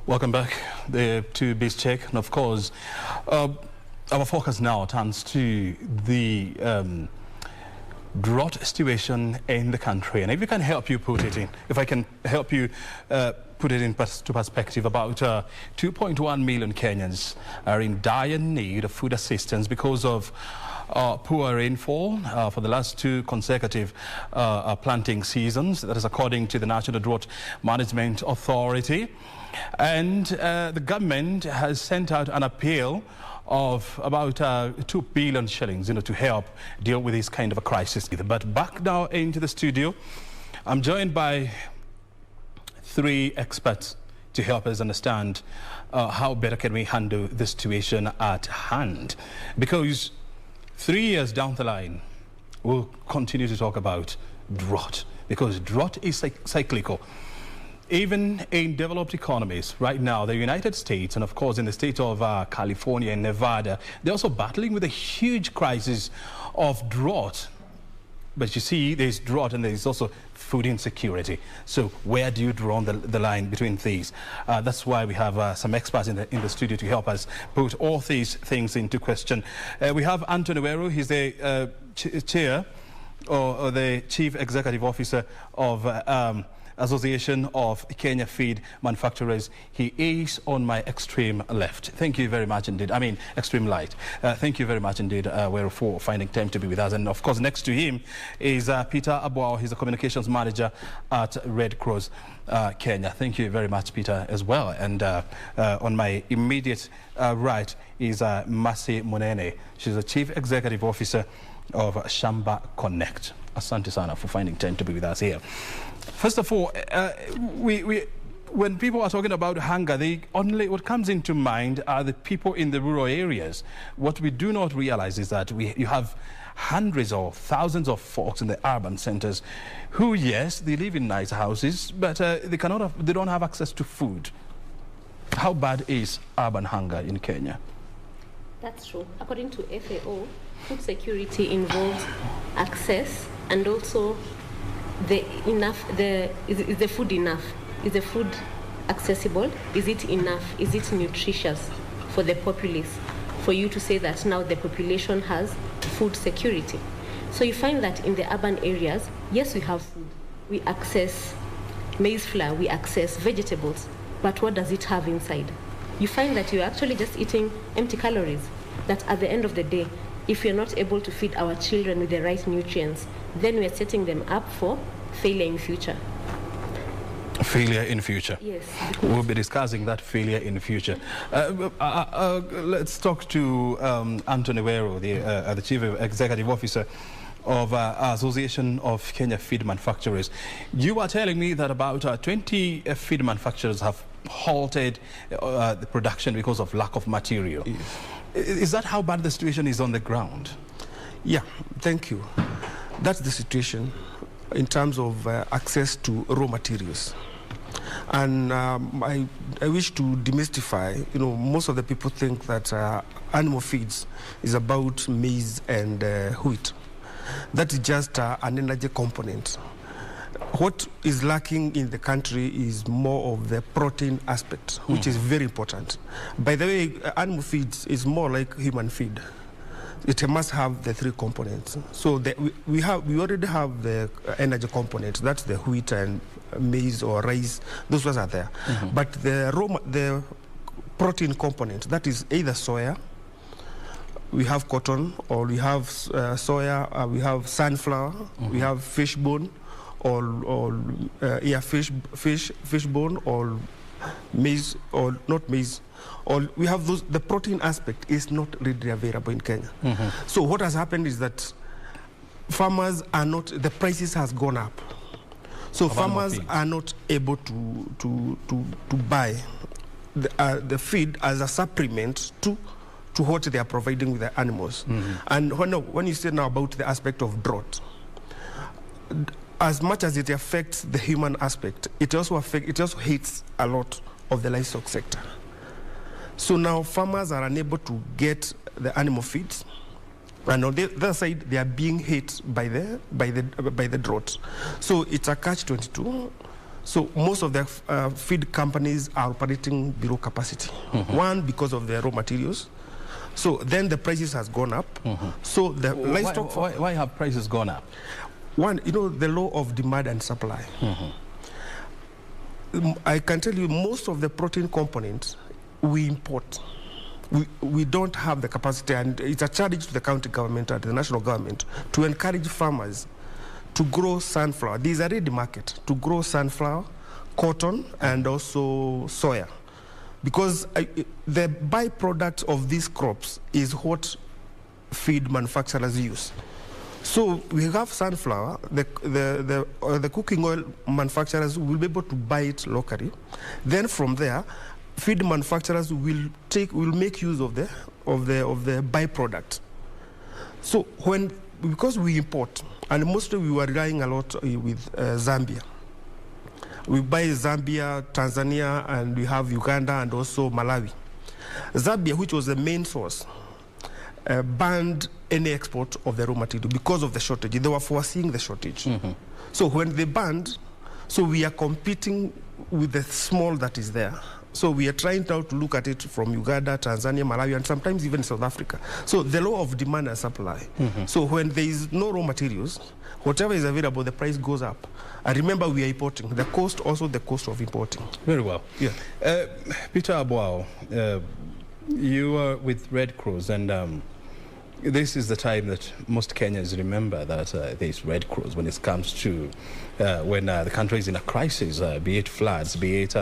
Welcome back to Beast Check. And of course, our focus now turns to the drought situation in the country. And if we can help you put it in, if I can help you put it into perspective, about 2.1 million Kenyans are in dire need of food assistance because of poor rainfall for the last two consecutive planting seasons. That is according to the National Drought Management Authority. And the government has sent out an appeal of about 2 billion shillings, to help deal with this kind of a crisis. But back now into the studio, I'm joined by 3 experts to help us understand how better can we handle the situation at hand. Because 3 years down the line, we'll continue to talk about drought, because drought is cyclical. Even in developed economies right now, the United States and of course in the state of California and Nevada, they're also battling with a huge crisis of drought. But you see, there's drought and there's also food insecurity. So where do you draw the line between these? That's why we have some experts in the studio to help us put all these things into question. We have Weru. He's the chair or the chief executive officer of Association of Kenya Feed Manufacturers. He is on my extreme left. Thank you very much indeed. I mean, extreme right. Thank you very much indeed, Weru, for finding time to be with us. And of course, next to him is Peter Abwao. He's the communications manager at Red Cross Kenya. Thank you very much, Peter, as well. And on my immediate right is Mercy Munene. She's the chief executive officer of Shamba Connect. Asante sana for finding time to be with us here. First of all, when people are talking about hunger, what comes into mind are the people in the rural areas. What we do not realize is that you have hundreds or thousands of folks in the urban centers who, yes, they live in nice houses, but they don't have access to food. How bad is urban hunger in Kenya? That's true. According to FAO, food security involves access and also is the food enough? Is the food accessible? Is it enough? Is it nutritious for the populace? For you to say that now the population has food security. So you find that in the urban areas, yes, we have food. We access maize flour, we access vegetables, but what does it have inside? You find that you're actually just eating empty calories, that at the end of the day, if we're not able to feed our children with the right nutrients, then we're setting them up for failure in future. Failure in future? Yes. We'll be discussing that failure in future. Let's talk to Weru, the Chief Executive Officer of Association of Kenya Feed Manufacturers. You are telling me that about 20 feed manufacturers have halted the production because of lack of material. Yes. Is that how bad the situation is on the ground? Yeah, thank you. That's the situation in terms of access to raw materials. And I wish to demystify, most of the people think that animal feeds is about maize and wheat. That is just an energy component. What is lacking in the country is more of the protein aspect, which is very important. By the way, animal feeds is more like human feed. It must have the 3 components. So we already have the energy component. That's the wheat and maize or rice. Those ones are there. But the protein component, that is either soya, we have cotton, or we have soya, we have sunflower, we have fish bone, fish bone, or maize, or not maize. Or we have those. The protein aspect is not readily available in Kenya. So what has happened is that farmers are not. The prices has gone up, so farmers are not able to buy the feed as a supplement to what they are providing with the animals. And when you say now about the aspect of drought, as much as it affects the human aspect, it also hits a lot of the livestock sector. So now farmers are unable to get the animal feeds, and on the other side they are being hit by the drought. So it's a catch-22. So most of the feed companies are operating below capacity. One, because of the raw materials. So then the prices has gone up. So the livestock... Why have prices gone up? One, you know, the law of demand and supply. I can tell you most of the protein components we import. We don't have the capacity, and it's a challenge to the county government and the national government to encourage farmers to grow sunflower. There is a ready market to grow sunflower, cotton, and also soya. Because the byproduct of these crops is what feed manufacturers use. So we have sunflower, the cooking oil manufacturers will be able to buy it locally. Then from there, feed manufacturers will make use of the byproduct. So because we import, and mostly we were relying a lot with Zambia. We buy Zambia, Tanzania, and we have Uganda and also Malawi. Zambia, which was the main source, banned any export of the raw material because of the shortage. They were foreseeing the shortage. So when they banned, so we are competing with the small that is there. So we are trying now to look at it from Uganda, Tanzania, Malawi, and sometimes even South Africa. So the law of demand and supply. So when there is no raw materials, whatever is available, the price goes up. And remember, we are importing. The cost, also the cost of importing. Very well. Yeah. Peter Abwao, you are with Red Cross, and this is the time that most Kenyans remember that there's Red Cross when it comes to when the country is in a crisis, be it floods, be it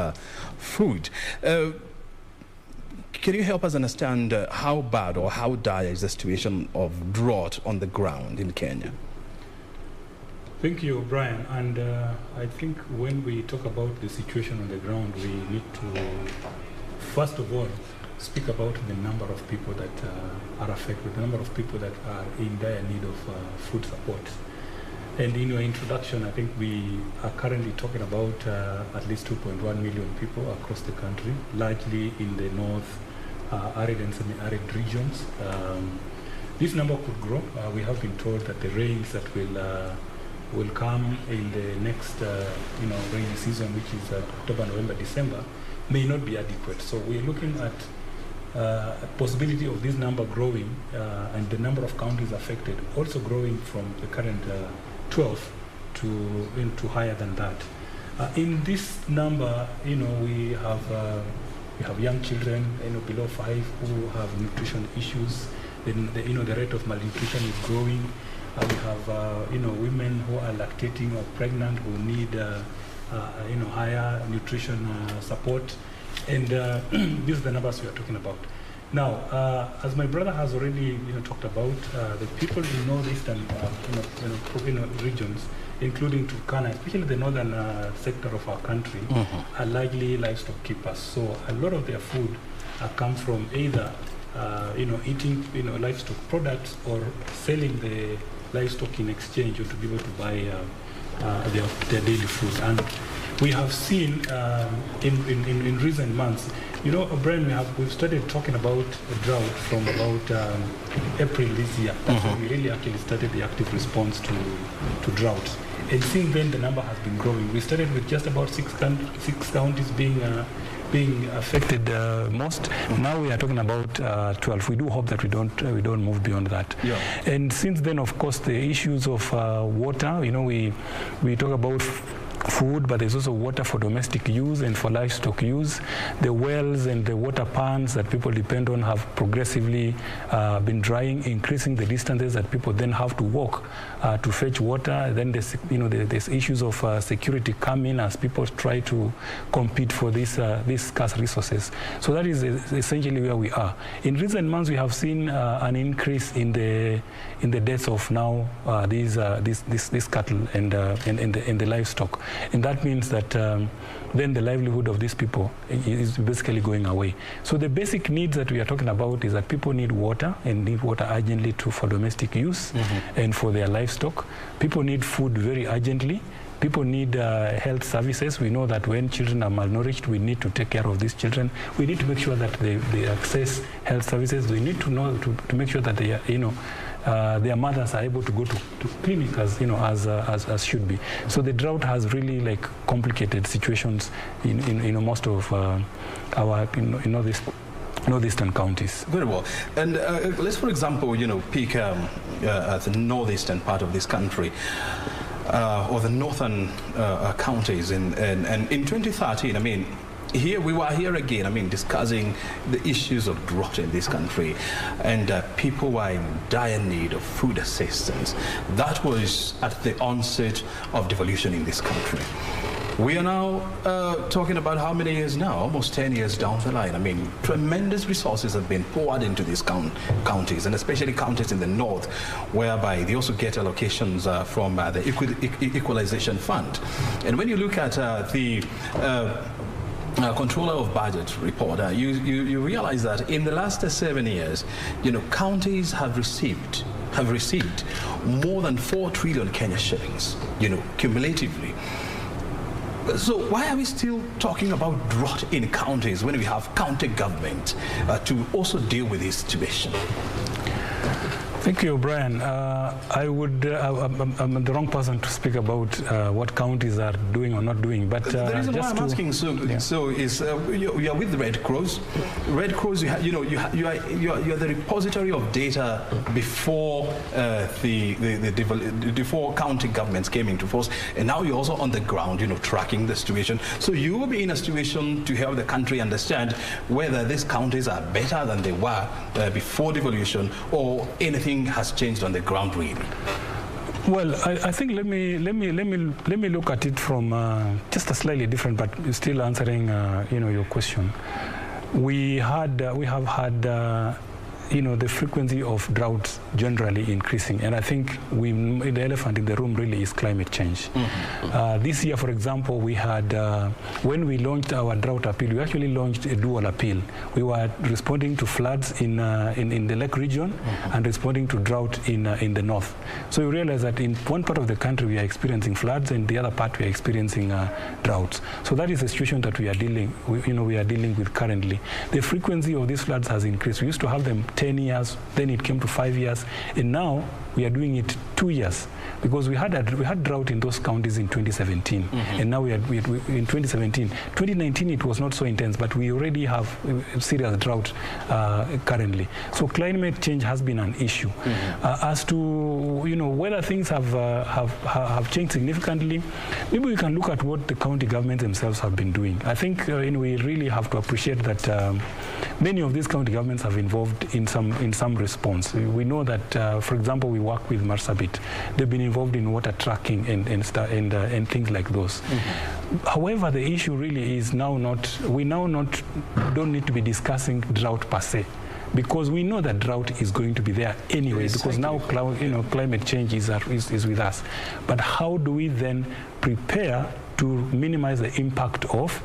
food. Can you help us understand how bad or how dire is the situation of drought on the ground in Kenya? Thank you, Brian. And I think when we talk about the situation on the ground, we need to, first of all, speak about the number of people that are affected, the number of people that are in dire need of food support. And in your introduction, I think we are currently talking about at least 2.1 million people across the country, largely in the north, arid and semi-arid regions. This number could grow. We have been told that the rains that will come in the next rainy season, which is October, November, December, may not be adequate. So we're looking at a possibility of this number growing and the number of counties affected also growing from the current 12 to higher than that. In this number, we have young children, below 5 who have nutrition issues. The rate of malnutrition is growing. We have women who are lactating or pregnant who need higher nutrition support, and these are the numbers we are talking about. Now, as my brother has already talked about, the people in northeastern regions, including Turkana, especially the northern sector of our country, are largely livestock keepers. So a lot of their food comes from either eating livestock products or selling the livestock in exchange or to be able to buy their daily food. And we have seen in recent months, Brian, we've started talking about a drought from about April this year. That's when we really actually started the active response to drought. And since then, the number has been growing. We started with just about six counties being affected most. Now we are talking about 12. We do hope that we don't move beyond that. Yeah. And since then, of course, the issues of water. We talk about food, but there's also water for domestic use and for livestock use. The wells and the water pans that people depend on have progressively been drying, increasing the distances that people then have to walk to fetch water. Then there's issues of security come in as people try to compete for these scarce resources. So that is essentially where we are. In recent months, we have seen an increase in the deaths of now these cattle and the livestock. And that means that then the livelihood of these people is basically going away. So the basic needs that we are talking about is that people need water and need water urgently for domestic use and for their livestock. People need food very urgently. People need health services. We know that when children are malnourished, we need to take care of these children. We need to make sure that they access health services. We need to know to make sure that they their mothers are able to go to clinic as should be. So the drought has really like complicated situations in most of our northeastern counties. Very well. And let's, for example, pick the northeastern part of this country, or the northern counties. And in 2013, I mean, we were here again, discussing the issues of drought in this country, and people were in dire need of food assistance. That was at the onset of devolution in this country. We are now talking about how many years now? Almost 10 years down the line. Tremendous resources have been poured into these counties, and especially counties in the north, whereby they also get allocations from the Equalization Fund. And when you look at the Controller of Budget report, you realize that in the last 7 years, counties have received more than 4 trillion Kenya shillings, cumulatively. So why are we still talking about drought in counties when we have county government to also deal with this situation? Thank you, Brian. I'm the wrong person to speak about what counties are doing or not doing. But the reason why I'm asking is you are with the Red Cross. Red Cross, you are the repository of data before before county governments came into force, and now you're also on the ground, tracking the situation. So you will be in a situation to help the country understand whether these counties are better than they were before devolution, or anything has changed on the ground, really. Well, I think let me look at it from just a slightly different, but still answering your question. We have had the frequency of droughts generally increasing, and I think the elephant in the room really is climate change. Mm-hmm. This year, for example, we had when we launched our drought appeal, we actually launched a dual appeal. We were responding to floods in the Lake region, mm-hmm. and responding to drought in the north. So we realized that in one part of the country we are experiencing floods, and the other part we are experiencing droughts. So that is the situation that we are dealing with currently. The frequency of these floods has increased. We used to have them 10 years, then it came to 5 years, and now we are doing it 2 years, because we had drought in those counties in 2017, mm-hmm. and now we in 2017. 2019 it was not so intense, but we already have serious drought currently. So climate change has been an issue. Mm-hmm. As to whether things have changed significantly, maybe we can look at what the county governments themselves have been doing. I think we really have to appreciate that many of these county governments have involved in some response. We know that, for example, we work with Marsabit. They've been involved in water tracking and things like those. Mm-hmm. However, the issue really is we don't need to be with drought per se, because we know that drought is going to be there anyway, because now climate change is with us. But how do we then prepare to minimize the impact of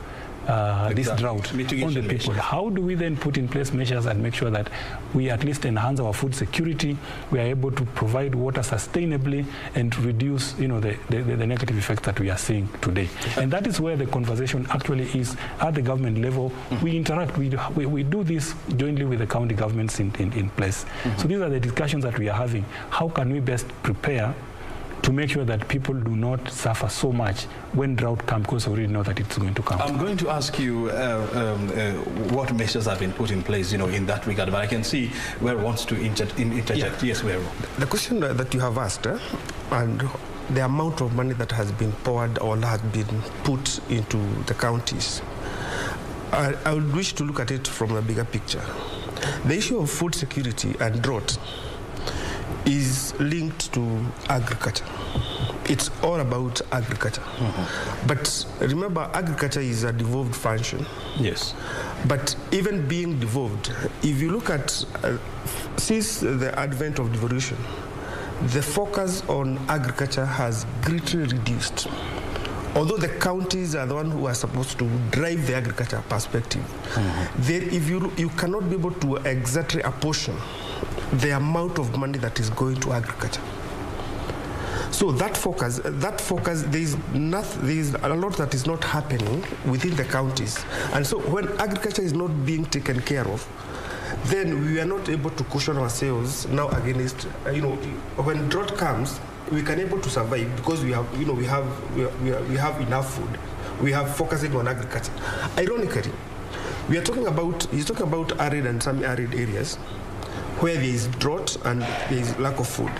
this drought on the people? How do we then put in place measures and make sure that we at least enhance our food security, we are able to provide water sustainably, and reduce the negative effects that we are seeing today? And that is where the conversation actually is at the government level. Mm-hmm. We interact, we do this jointly with the county governments in place. Mm-hmm. So these are the discussions that we are having. How can we best prepare to make sure that people do not suffer so much when drought comes, because we already know that it's going to come. I'm going to ask you what measures have been put in place, in that regard, but I can see Weru wants to interject. Yeah. Yes, Weru. The question that you have asked, and the amount of money that has been poured or has been put into the counties, I would wish to look at it from a bigger picture. The issue of food security and drought is linked to agriculture. It's all about agriculture. Mm-hmm. But remember, agriculture is a devolved function. Yes. But even being devolved, if you look at, since the advent of devolution, the focus on agriculture has greatly reduced. Although the counties are the ones who are supposed to drive the agriculture perspective, mm-hmm. If you cannot be able to exactly apportion the amount of money that is going to agriculture. So that focus, there is a lot that is not happening within the counties. And so when agriculture is not being taken care of, then we are not able to cushion ourselves now against, when drought comes, we can able to survive because we have enough food. We have focusing on agriculture. Ironically, he's talking about arid and semi-arid areas where there is drought and there is lack of food.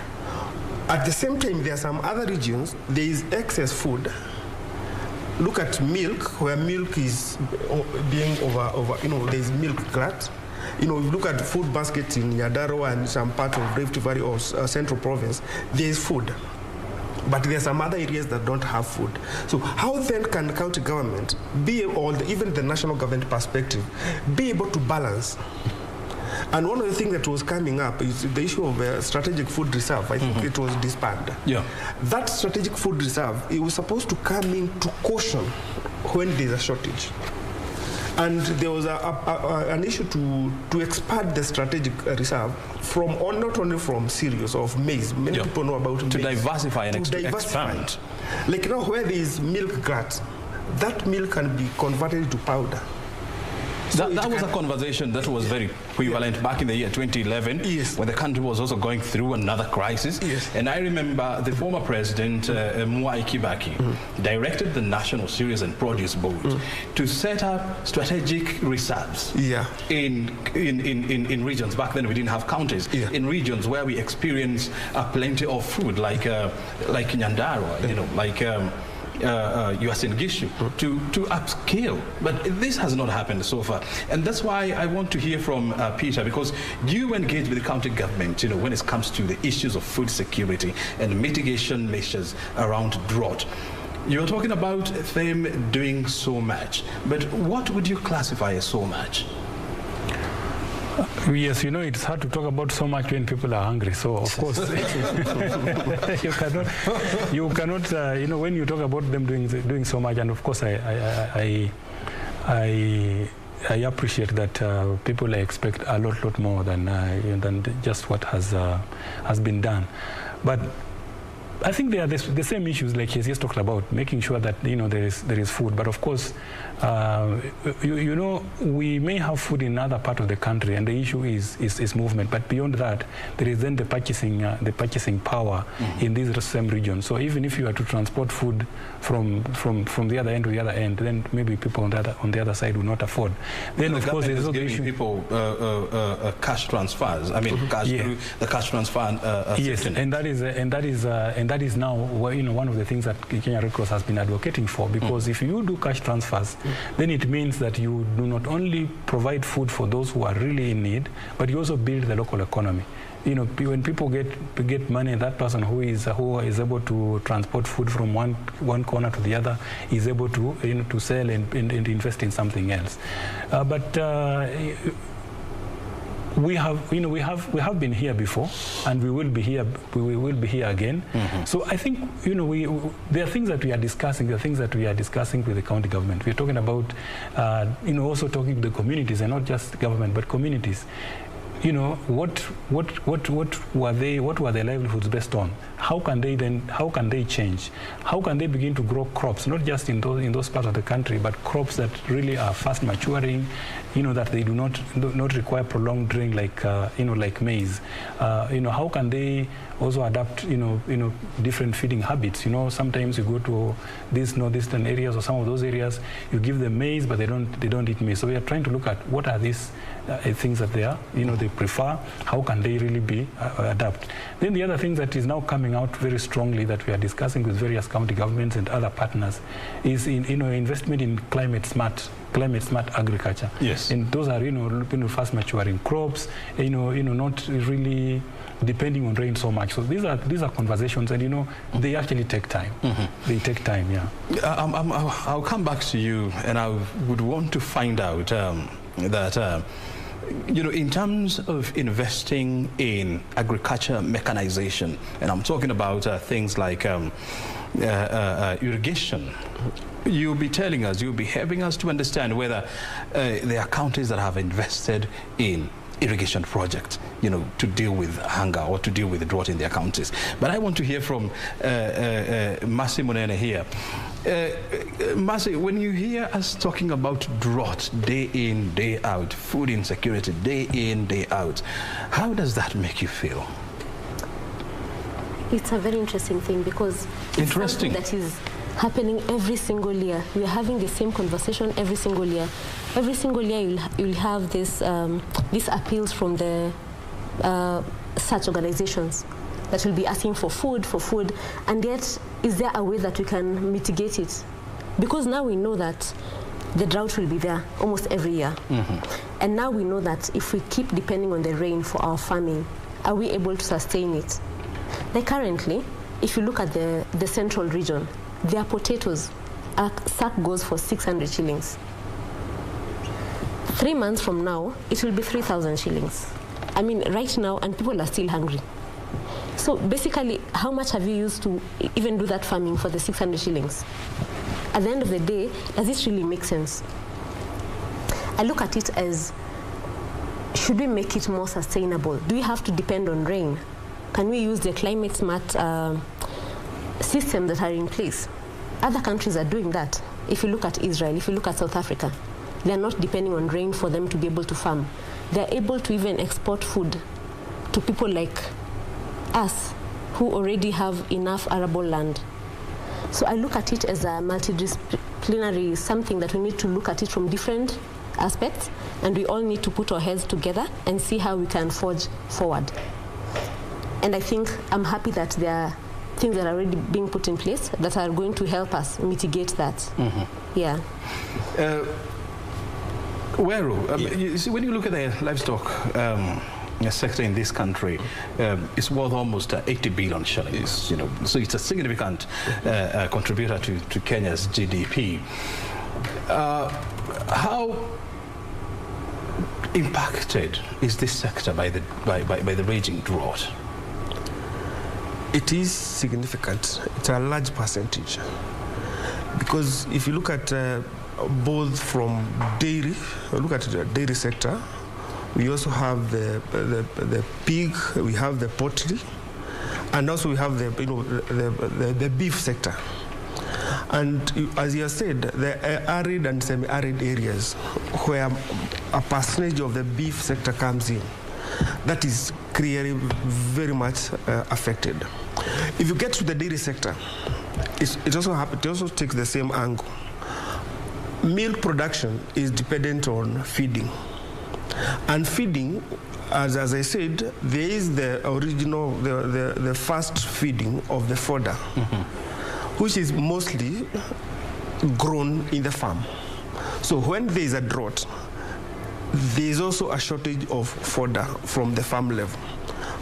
At the same time, there are some other regions, there is excess food. Look at milk, where milk is being there is milk glut. If you look at food baskets in Nyandarua and some part of Rift Valley or Central Province, there is food. But there are some other areas that don't have food. So how then can the county government even the national government perspective, be able to balance? And one of the things that was coming up is the issue of strategic food reserve. I think it was disbanded. Yeah. That strategic food reserve, it was supposed to come in to caution when there's a shortage. And there was an issue to expand the strategic reserve from not only from cereals or maize. Many people know about maize. To diversify and expand. Like now where there is milk glut, that milk can be converted into powder. So that was a conversation that was very prevalent back in the year 2011, when the country was also going through another crisis. And I remember the former president, Mwai Kibaki, directed the National Cereals and Produce Board to set up strategic reserves in regions. Back then we didn't have counties. In regions where we experience plenty of food, like Nyandarua, like Uasin Gishu, to upscale. But this has not happened so far. And that's why I want to hear from Peter, because you engage with the county government, when it comes to the issues of food security and mitigation measures around drought. You're talking about them doing so much, but what would you classify as so much? Yes, it's hard to talk about so much when people are hungry. So of course, you cannot. When you talk about them doing so much, and of course, I appreciate that people expect a lot more than just what has been done, but I think there are the same issues like he just talked about, making sure that there is food. But of course, we may have food in another part of the country, and the issue is movement. But beyond that, there is then the purchasing power in these same regions. So even if you are to transport food from the other end to the other end, then maybe people on the other side will not afford. Then of course there is also giving people cash transfers. I mean, cash through the cash transfer. Yes, and that is now one of the things that Kenya Red Cross has been advocating for, because if you do cash transfers, then it means that you do not only provide food for those who are really in need, but you also build the local economy. When people get money, that person who is able to transport food from one corner to the other is able to sell and invest in something else. We have been here before, and we will be here again. So I think there are things that we are discussing. There are things that we are discussing with the county government. We're talking about also talking to the communities, and not just government but communities. What were their livelihoods based on? How can they change? How can they begin to grow crops, not just in those parts of the country, but crops that really are fast maturing, that they do not require prolonged rain like maize. How can they also adapt different feeding habits? Sometimes you go to these northeastern areas or some of those areas, you give them maize, but they don't eat maize. So we are trying to look at what are these things that they prefer. How can they really adapt? Then the other thing that is now coming out very strongly that we are discussing with various county governments and other partners is investment in climate smart agriculture. Yes. And those are fast maturing crops, not really depending on rain so much. So these are conversations, and they actually take time. They take time. I'll come back to you, and I would want to find out that in terms of investing in agriculture mechanization, and I'm talking about things like irrigation, you'll be helping us to understand whether there are counties that have invested in irrigation project, you know, to deal with hunger or to deal with the drought in their counties. But I want to hear from Masi Munene here. Masi, when you hear us talking about drought day in, day out, food insecurity day in, day out, how does that make you feel? It's a very interesting thing because it's something that is happening every single year. We are having the same conversation every single year. Every single year you'll have this, these appeals from the such organizations that will be asking for food, and yet is there a way that we can mitigate it? Because now we know that the drought will be there almost every year. And now we know that if we keep depending on the rain for our farming, are we able to sustain it? Like currently, if you look at the central region, their potatoes, a sack goes for 600 shillings. 3 months from now, it will be 3,000 shillings. I mean, right now, and people are still hungry. So basically, how much have you used to even do that farming for the 600 shillings? At the end of the day, does it really make sense? I look at it as, should we make it more sustainable? Do we have to depend on rain? Can we use the climate smart systems that are in place? Other countries are doing that. If you look at Israel, if you look at South Africa, they are not depending on rain for them to be able to farm. They are able to even export food to people like us who already have enough arable land. So I look at it as a multidisciplinary, something that we need to look at it from different aspects, and we all need to put our heads together and see how we can forge forward. And I think I'm happy that there are things that are already being put in place that are going to help us mitigate that. Yeah. Weru, you see, when you look at the livestock sector in this country, it's worth almost 80 billion shillings. You know, so it's a significant contributor to Kenya's GDP. How impacted is this sector by the raging drought? It is significant. It's a large percentage. Because if you look at both from dairy, look at the dairy sector, we also have the pig, we have the poultry, and also we have the beef sector. And as you have said, the arid and semi-arid areas where a percentage of the beef sector comes in, that is clearly very much affected. If you get to the dairy sector, it also takes the same angle. Milk production is dependent on feeding. And feeding, as I said, there is the original, the first feeding of the fodder, which is mostly grown in the farm. So when there is a drought, there is also a shortage of fodder from the farm level.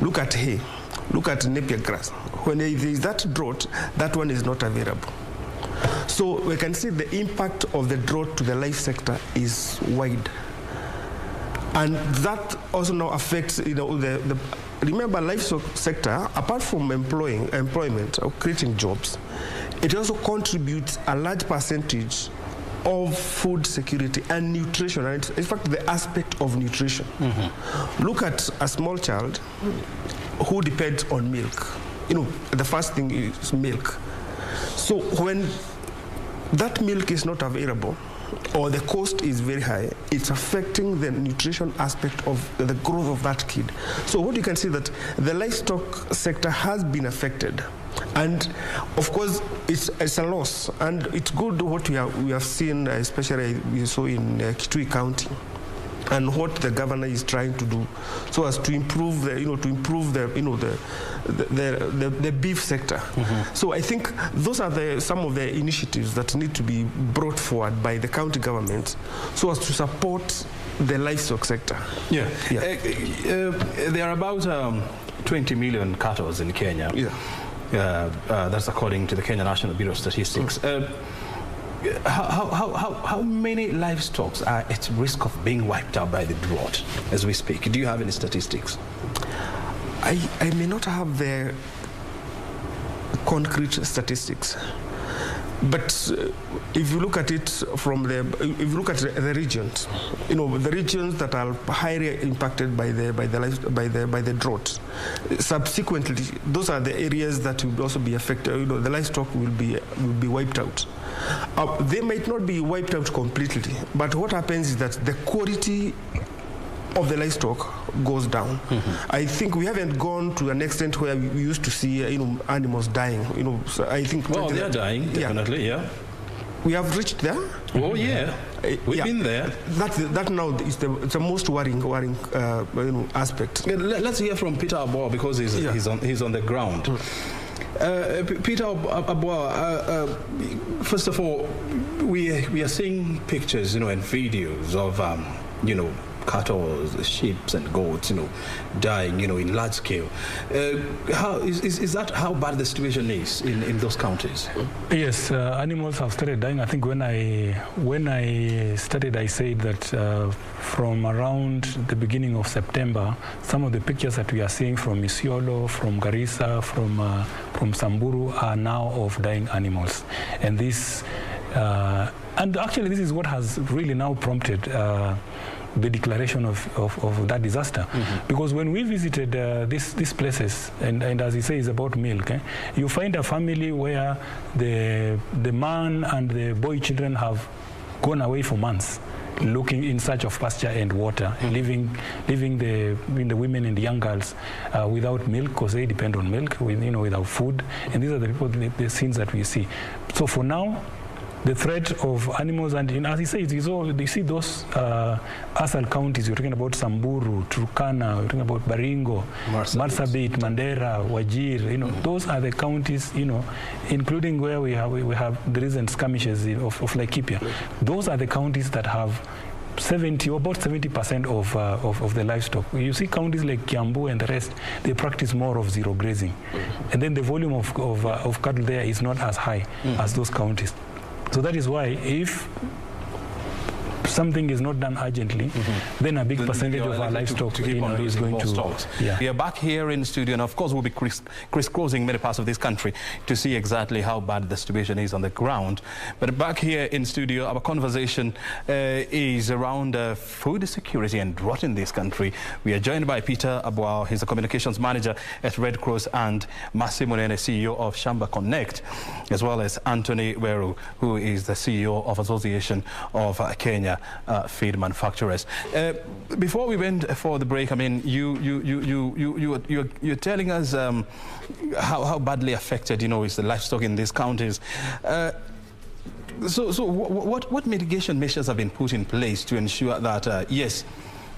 Look at hay, look at napier grass. When there is that drought, that one is not available. So we can see the impact of the drought to the life sector is wide. And that also now affects, remember, livestock sector, apart from employment or creating jobs, it also contributes a large percentage of food security and nutrition, and in fact the aspect of nutrition. Look at a small child who depends on milk. The first thing is milk. So when that milk is not available, or the cost is very high, it's affecting the nutrition aspect of the growth of that kid. So what you can see that the livestock sector has been affected. And of course, it's a loss. And it's good what we have seen, especially we saw in Kitui County, and what the governor is trying to do, so as to improve the beef sector. So I think those are some of the initiatives that need to be brought forward by the county government, so as to support the livestock sector. There are about 20 million cattle in Kenya. That's according to the Kenya National Bureau of Statistics. How many livestock are at risk of being wiped out by the drought as we speak? Do you have any statistics? I may not have the concrete statistics, But if you look at it from if you look at the regions, the regions that are highly impacted by the drought, subsequently, those are the areas that will also be affected. The livestock will be wiped out. They might not be wiped out completely, but what happens is that the quality of the livestock goes down. I think we haven't gone to an extent where we used to see animals dying. So I think they are dying, definitely. Yeah. We have reached there. Oh yeah, we've been there. That now is the most worrying aspect. Let's hear from Peter Abwao, because he's on the ground. Peter Abwao, first of all, we are seeing pictures, and videos of cattle, sheep and goats, dying, in large scale. How is that how bad the situation is in those counties? Yes, animals have started dying. I think when I started, I said that from around the beginning of September, some of the pictures that we are seeing from Isiolo, from Garissa, from Samburu are now of dying animals, and this and actually this is what has really now prompted the declaration of that disaster. Because when we visited these places, and as he says about milk, you find a family where the man and the boy children have gone away for months, looking in search of pasture and water, leaving the women and the young girls without milk, because they depend on milk, without food. And these are the people, the scenes that we see. So for now, the threat of animals, and as he says, you see those ASAL counties, you're talking about Samburu, Turkana, you're talking about Baringo, Marsabit, Mandera, Wajir, those are the counties, including where we have the recent skirmishes of Laikipia. Those are the counties that have about 70% of the livestock. You see counties like Kiambu and the rest, they practice more of zero grazing. And then the volume of cattle there is not as high as those counties. So that is why if something is not done urgently, then a big percentage of our livestock is going to... Yeah. We are back here in the studio, and of course we'll be crisscrossing many parts of this country to see exactly how bad the situation is on the ground. But back here in studio, our conversation is around food security and drought in this country. We are joined by Peter Abwao, he's the communications manager at Red Cross, and Mercy Munene, CEO of Shamba Connect, as well as Anthony Weru, who is the CEO of Association of Kenya feed manufacturers. Before we went for the break, I mean, you're telling us how badly affected, is the livestock in these counties. So what mitigation measures have been put in place to ensure that yes,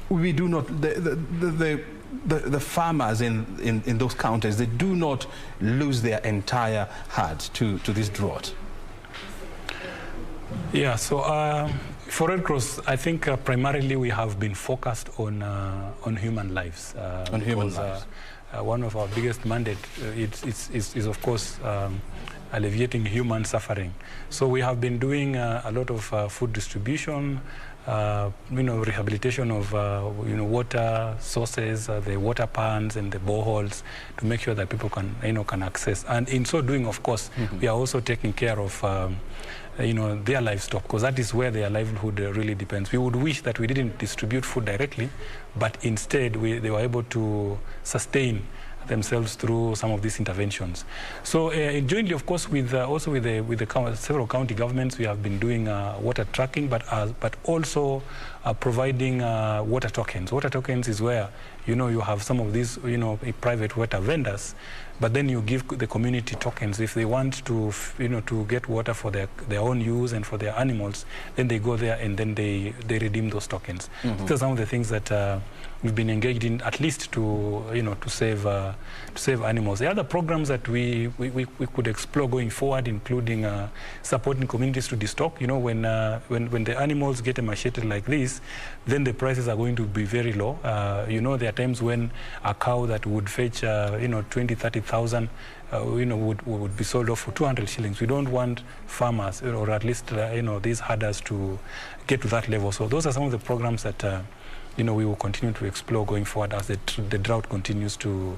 we do not the farmers in those counties, they do not lose their entire herd to this drought? Yeah, so for Red Cross, I think primarily we have been focused on human lives. On human lives. One of our biggest mandate is of course alleviating human suffering. So we have been doing a lot of food distribution, rehabilitation of water sources, the water pans and the boreholes, to make sure that people can access. And in so doing, of course, we are also taking care of their livestock, because that is where their livelihood really depends. We would wish that we didn't distribute food directly, but instead they were able to sustain themselves through some of these interventions. So jointly, of course, with several county governments, we have been doing water tracking, but also providing water tokens. Water tokens is where you have some of these private water vendors, but then you give the community tokens if they want to to get water for their own use and for their animals. Then they go there and then they redeem those tokens. These are some of the things that we've been engaged in, at least to save animals. The other programs that we could explore going forward, including supporting communities to destock. When the animals get emaciated like this, then the prices are going to be very low. There are times when a cow that would fetch 20,000-30,000 would be sold off for 200 shillings. We don't want farmers, or at least these herders, to get to that level. So those are some of the programs that we will continue to explore going forward as the drought continues to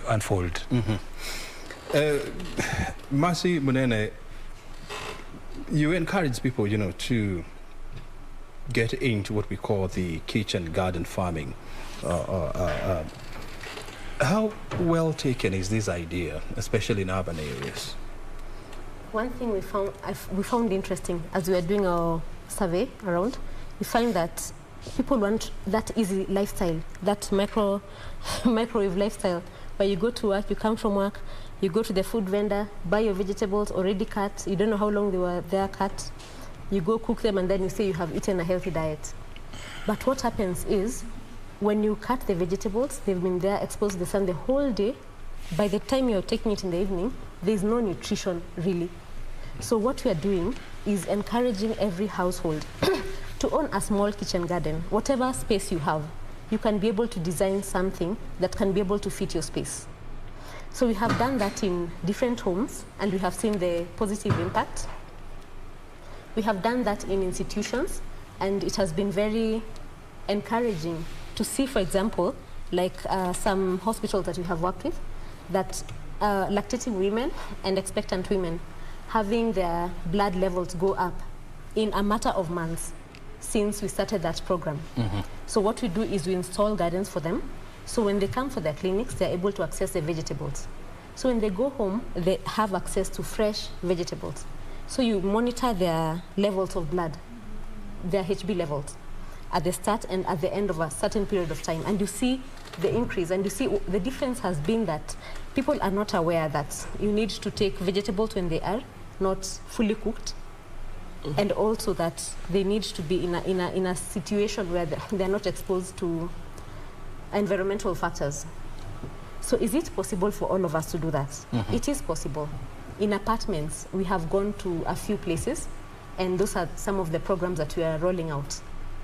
unfold. Mercy Munene, You encourage people, to get into what we call the kitchen garden farming. How well taken is this idea, especially in urban areas? One thing we found interesting as we were doing our survey around, we find that people want that easy lifestyle, that microwave lifestyle, where you go to work, you come from work, you go to the food vendor, buy your vegetables already cut, you don't know how long they were there cut, you go cook them, and then you say you have eaten a healthy diet. But what happens is, when you cut the vegetables, they've been there exposed to the sun the whole day. By the time you're taking it in the evening, there's no nutrition really. So what we are doing is encouraging every household to own a small kitchen garden. Whatever space you have, you can be able to design something that can be able to fit your space. So we have done that in different homes, and we have seen the positive impact. We have done that in institutions, and it has been very encouraging to see, for example, like some hospitals that we have worked with, that lactating women and expectant women having their blood levels go up in a matter of months since we started that program. So what we do is we install gardens for them. So when they come for their clinics, they're able to access the vegetables. So when they go home, they have access to fresh vegetables. So you monitor their levels of blood, their HB levels, at the start and at the end of a certain period of time. And you see the increase, and you see the difference has been that people are not aware that you need to take vegetables when they are not fully cooked, and also that they need to be in a situation where they're not exposed to environmental factors. So is it possible for all of us to do that? It is possible. In apartments, we have gone to a few places, and those are some of the programs that we are rolling out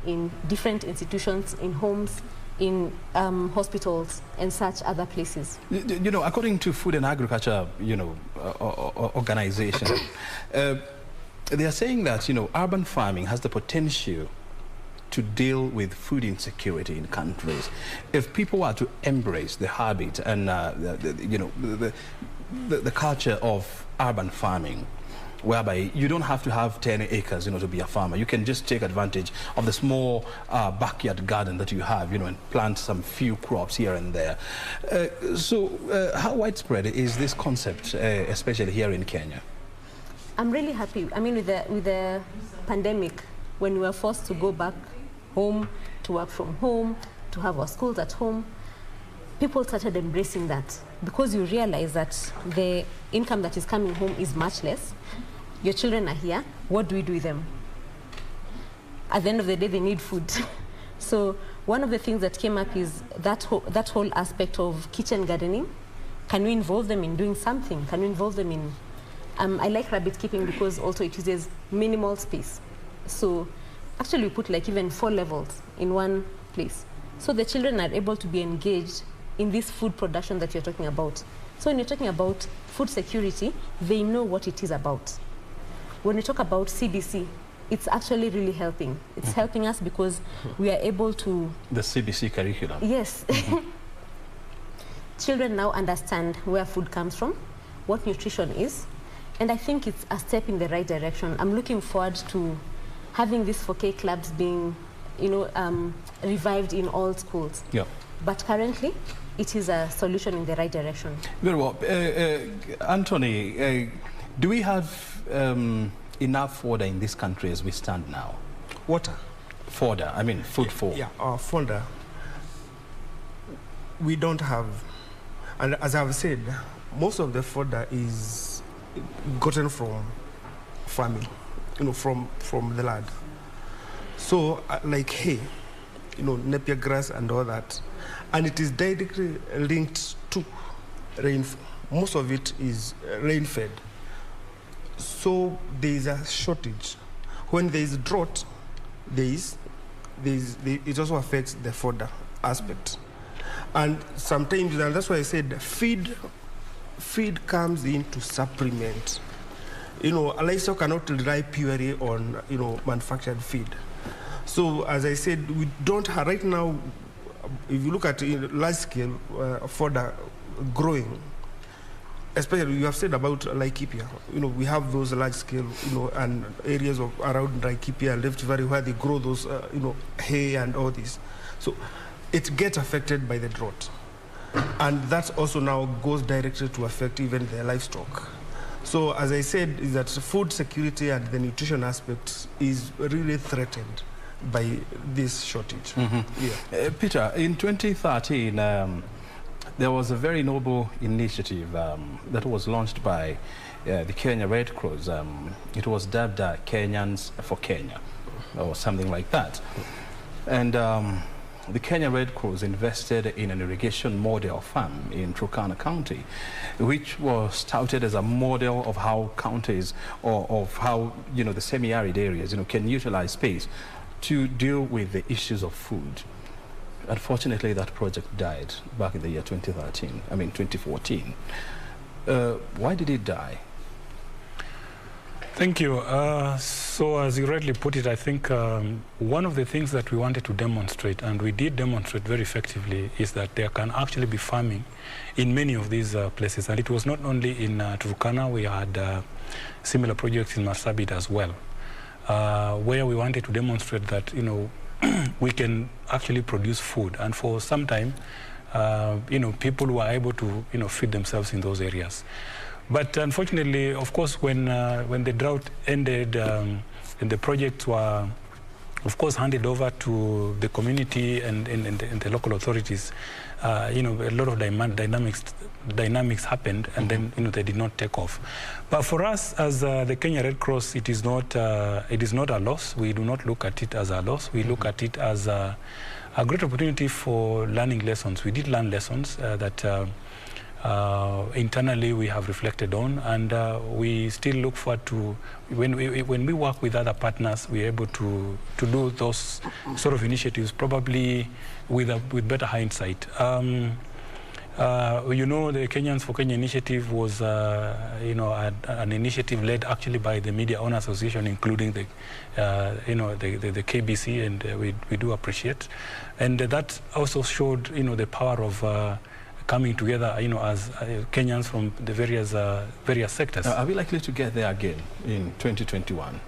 in different institutions, in homes, in hospitals, and such other places. According to Food and Agriculture, organization, they are saying that, urban farming has the potential to deal with food insecurity in countries. If people are to embrace the habit and, the culture of urban farming, whereby you don't have to have 10 acres, to be a farmer. You can just take advantage of the small backyard garden that you have, and plant some few crops here and there. So how widespread is this concept, especially here in Kenya? I'm really happy. I mean, with the pandemic, when we were forced to go back home, to work from home, to have our schools at home, people started embracing that, because you realize that the income that is coming home is much less. Your children are here. What do we do with them? At the end of the day, they need food. So one of the things that came up is that whole aspect of kitchen gardening. Can we involve them in doing something? Can we involve them in... I like rabbit keeping because also it uses minimal space. So actually we put like even 4 levels in one place. So the children are able to be engaged in this food production that you're talking about. So when you're talking about food security, they know what it is about. When we talk about CBC, it's actually really helping. It's helping us because we are able to... The CBC curriculum. Yes. Children now understand where food comes from, what nutrition is, and I think it's a step in the right direction. I'm looking forward to having these 4K clubs being, revived in all schools. Yeah. But currently, it is a solution in the right direction. Very well. Anthony, do we have enough fodder in this country as we stand now? Water? Fodder, I mean food for... Yeah, fodder. We don't have, and as I've said, most of the fodder is gotten from farming, from the land. So like hay, napier grass and all that. And it is directly linked to rainfall. Most of it is rain-fed. So there is a shortage. When there is drought, it also affects the fodder aspect. And sometimes, and that's why I said feed comes in to supplement. Livestock cannot rely purely on, manufactured feed. So as I said, we don't have, right now, if you look at large scale fodder growing, especially you have said about Laikipia. We have those large-scale, and areas around Laikipia and Rift Valley where they grow those, hay and all this. So it gets affected by the drought. And that also now goes directly to affect even their livestock. So as I said, is that food security and the nutrition aspect is really threatened by this shortage. Yeah. Peter, in 2013, there was a very noble initiative that was launched by the Kenya Red Cross. It was dubbed Kenyans for Kenya, or something like that. And the Kenya Red Cross invested in an irrigation model farm in Turkana County, which was touted as a model of how counties, or of how the semi-arid areas can utilize space to deal with the issues of food. Unfortunately, that project died back in the year 2014. Why did it die? Thank you. So as you rightly put it, I think one of the things that we wanted to demonstrate, and we did demonstrate very effectively, is that there can actually be farming in many of these places. And it was not only in Turkana, we had similar projects in Marsabit as well, where we wanted to demonstrate that, we can actually produce food. And for some time, people were able to, feed themselves in those areas. But unfortunately, of course, when the drought ended and the projects were, of course, handed over to the community and the local authorities, a lot of dynamics happened, and then they did not take off. But for us, as the Kenya Red Cross, it is not a loss. We do not look at it as a loss. We look at it as a great opportunity for learning lessons. We did learn lessons that internally we have reflected on, and we still look forward to when we work with other partners, we're able to do those sort of initiatives probably with better hindsight. The Kenyans for Kenya initiative was an initiative led actually by the Media Owner Association, including the KBC, and we do appreciate, and that also showed the power of coming together, as Kenyans from the various sectors. Are we likely to get there again in 2021?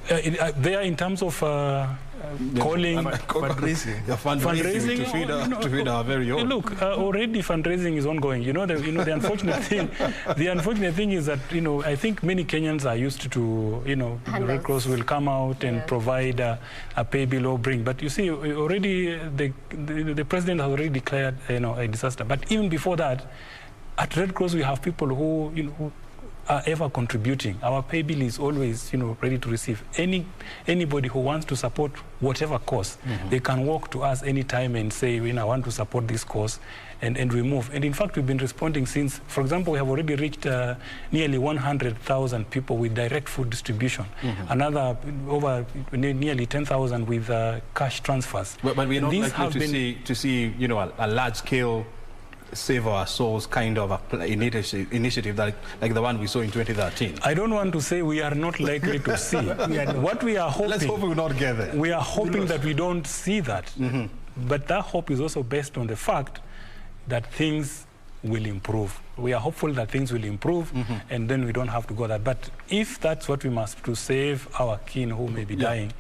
There, in terms of calling fundraising to feed our very own. Look, already fundraising is ongoing. The unfortunate thing is that I think many Kenyans are used to the Red Cross will come out and provide a pay bill or bring. But you see, already the president has already declared a disaster. But even before that, at Red Cross we have people who are ever contributing. Our pay bill is always, ready to receive. Anybody who wants to support whatever cause, they can walk to us anytime and say, I want to support this cause, and we move. And in fact, we've been responding since, for example, we have already reached nearly 100,000 people with direct food distribution. Another over nearly 10,000 with cash transfers. But we're not likely to see a large-scale save our souls kind of initiative like the one we saw in 2013. I don't want to say we are not likely to see. What we are hoping... Let's hope we will not get there. We are hoping that we don't see that. But that hope is also based on the fact that things will improve. We are hopeful that things will improve, and then we don't have to go there. But if that's what we must to save our kin who may be dying,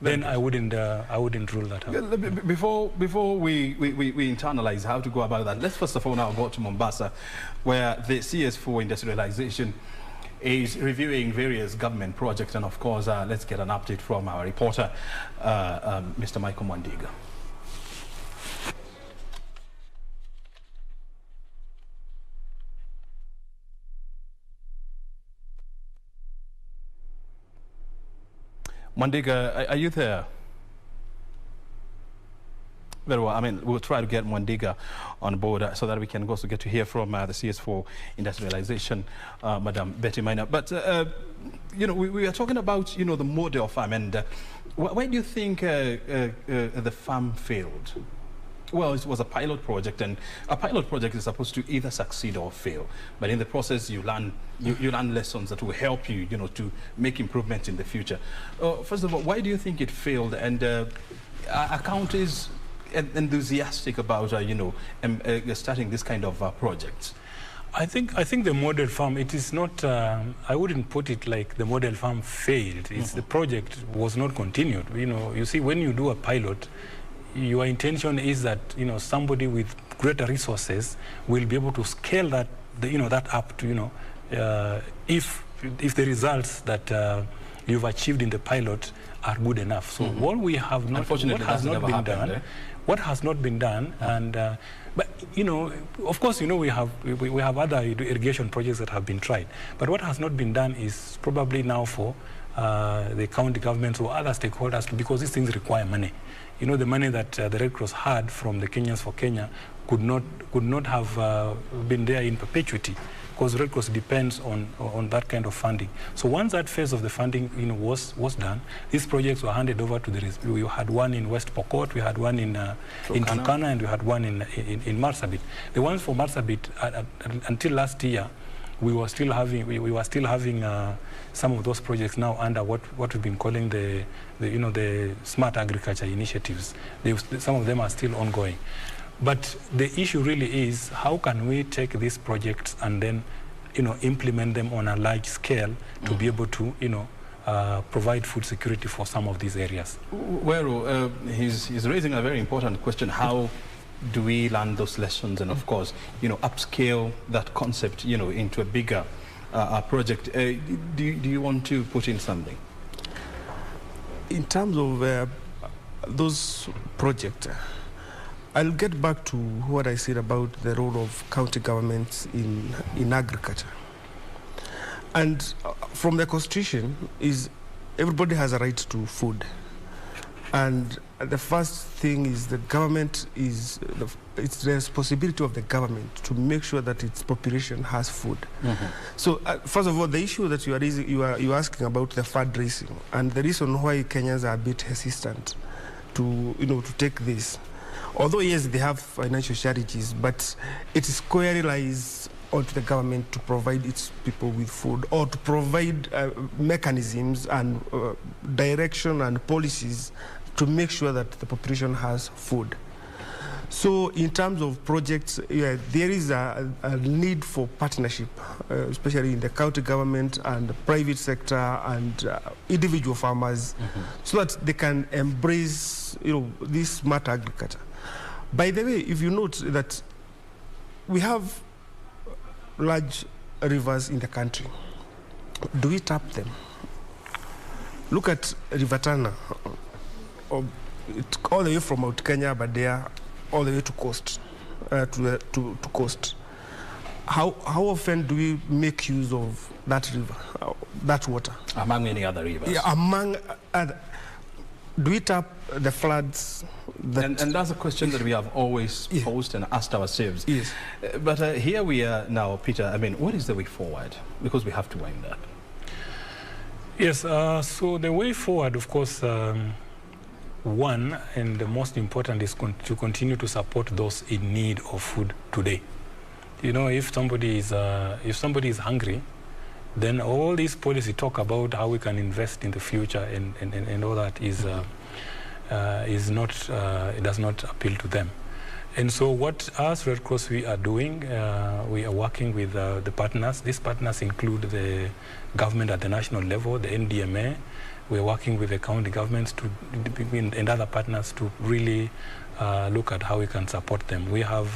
then I wouldn't rule that out. Before we internalize how to go about that, let's first of all now go to Mombasa, where the CS for Industrialization is reviewing various government projects, and of course, let's get an update from our reporter, Mr. Michael Mwandiga. Mwandiga, are you there? Very well. I mean, we'll try to get Mwandiga on board so that we can also get to hear from the CS for Industrialization, Madam Betty Minor. But, we are talking about, the model farm, and why do you think the farm failed? Well, it was a pilot project, and a pilot project is supposed to either succeed or fail. But in the process, you learn lessons that will help you, to make improvements in the future. First of all, why do you think it failed? And our county is enthusiastic about, starting this kind of projects. I think the model farm, it is not, I wouldn't put it like the model farm failed. It's the project was not continued. You know, you see, when you do a pilot, your intention is that, you know, somebody with greater resources will be able to scale that, that up to, you know, if the results that you've achieved in the pilot are good enough. So what we have not, what has not been done, and but you know, of course, you know, we have other irrigation projects that have been tried, but what has not been done is probably now for the county governments or other stakeholders, because these things require money. You know, the money that the Red Cross had from the Kenyans for Kenya could not have been there in perpetuity, because Red Cross depends on that kind of funding. So once that phase of the funding, you know, was done, these projects were handed over to the. We had one in West Pokot, we had one in Turkana, and we had one in Marsabit. The ones for Marsabit, until last year, we were still having some of those projects now under what we've been calling the smart agriculture initiatives. Some of them are still ongoing. But the issue really is, how can we take these projects and then, you know, implement them on a large scale to be able to, you know, provide food security for some of these areas? Weru, he's raising a very important question. How do we learn those lessons and, of course, you know, upscale that concept, you know, into a bigger project? Do you want to put in something? In terms of those projects, I'll get back to what I said about the role of county governments in agriculture. And from the Constitution is everybody has a right to food. And the first thing is the government it's the responsibility of the government to make sure that its population has food. So first of all, the issue that you are raising, you're asking about the fundraising, and the reason why Kenyans are a bit hesitant to take this. Although, yes, they have financial strategies, but it squarely lies onto the government to provide its people with food, or to provide mechanisms and direction and policies to make sure that the population has food. So in terms of projects, there is a need for partnership, especially in the county government and the private sector and individual farmers, so that they can embrace, this smart agriculture. By the way, if you note that we have large rivers in the country, do we tap them? Look at River Tana, all the way from Mount Kenya, but there, all the way to coast, to coast. How often do we make use of that river, that water? Among many other rivers. Yeah, among other. Do we tap the floods? And that's a question that we have always posed and asked ourselves. Yes. But here we are now, Peter. I mean, what is the way forward? Because we have to wind up. Yes, so the way forward, of course, one and the most important is to continue to support those in need of food today. You know, if somebody is hungry, then all this policy talk about how we can invest in the future and all that is not, it does not appeal to them. And so what us Red Cross we are doing, we are working with the partners. These partners include the government at the national level, the NDMA. We're working with the county governments and other partners to really look at how we can support them. We have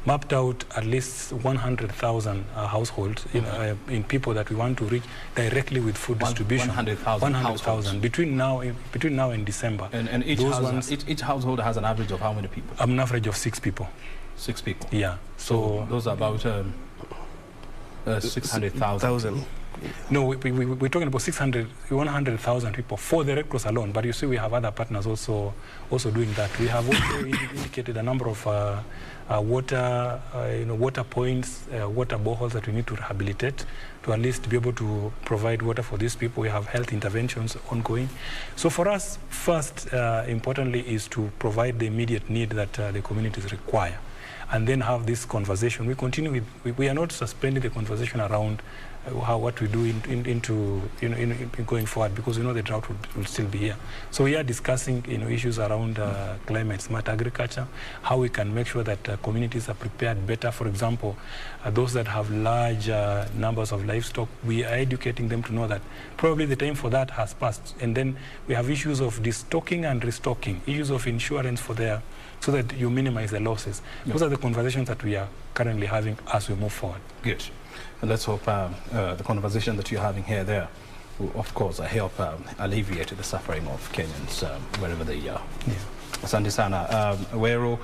mapped out at least 100,000 households in people that we want to reach directly with food distribution. 100,000 between now and December. And each household has an average of how many people? An average of 6 people. 6 people. Yeah. So those are about 600,000. No, we're talking about 100,000 people for the Red Cross alone. But you see, we have other partners also doing that. We have also indicated a number of water points, water boreholes that we need to rehabilitate to at least be able to provide water for these people. We have health interventions ongoing. So for us, first, importantly, is to provide the immediate need that the communities require, and then have this conversation. We continue with, we are not suspending the conversation around what we do into going forward, because the drought will still be here. So we are discussing issues around climate smart agriculture, how we can make sure that communities are prepared better. For example, those that have large numbers of livestock, we are educating them to know that probably the time for that has passed. And then we have issues of destocking and restocking, issues of insurance for their, so that you minimize the losses. Yep. Those are the conversations that we are currently having as we move forward. Good. And let's hope the conversation that you're having here there will, of course, help alleviate the suffering of Kenyans wherever they are. Yeah. Asante sana. Weru,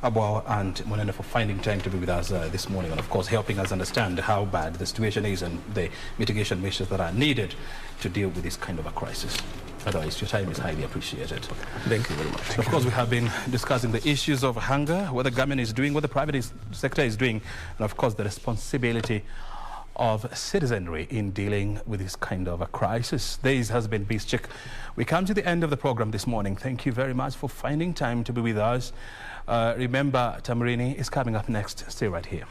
Abwao and Monene for finding time to be with us this morning, and of course helping us understand how bad the situation is and the mitigation measures that are needed to deal with this kind of a crisis. Otherwise, your time is highly appreciated. Thank you very much. Of course, we have been discussing the issues of hunger, what the government is doing, what the private sector is doing, and of course the responsibility of citizenry in dealing with this kind of a crisis. This has been Beast Check. We come to the end of the program this morning. Thank you very much for finding time to be with us. Remember, Tamarini is coming up next. Stay right here.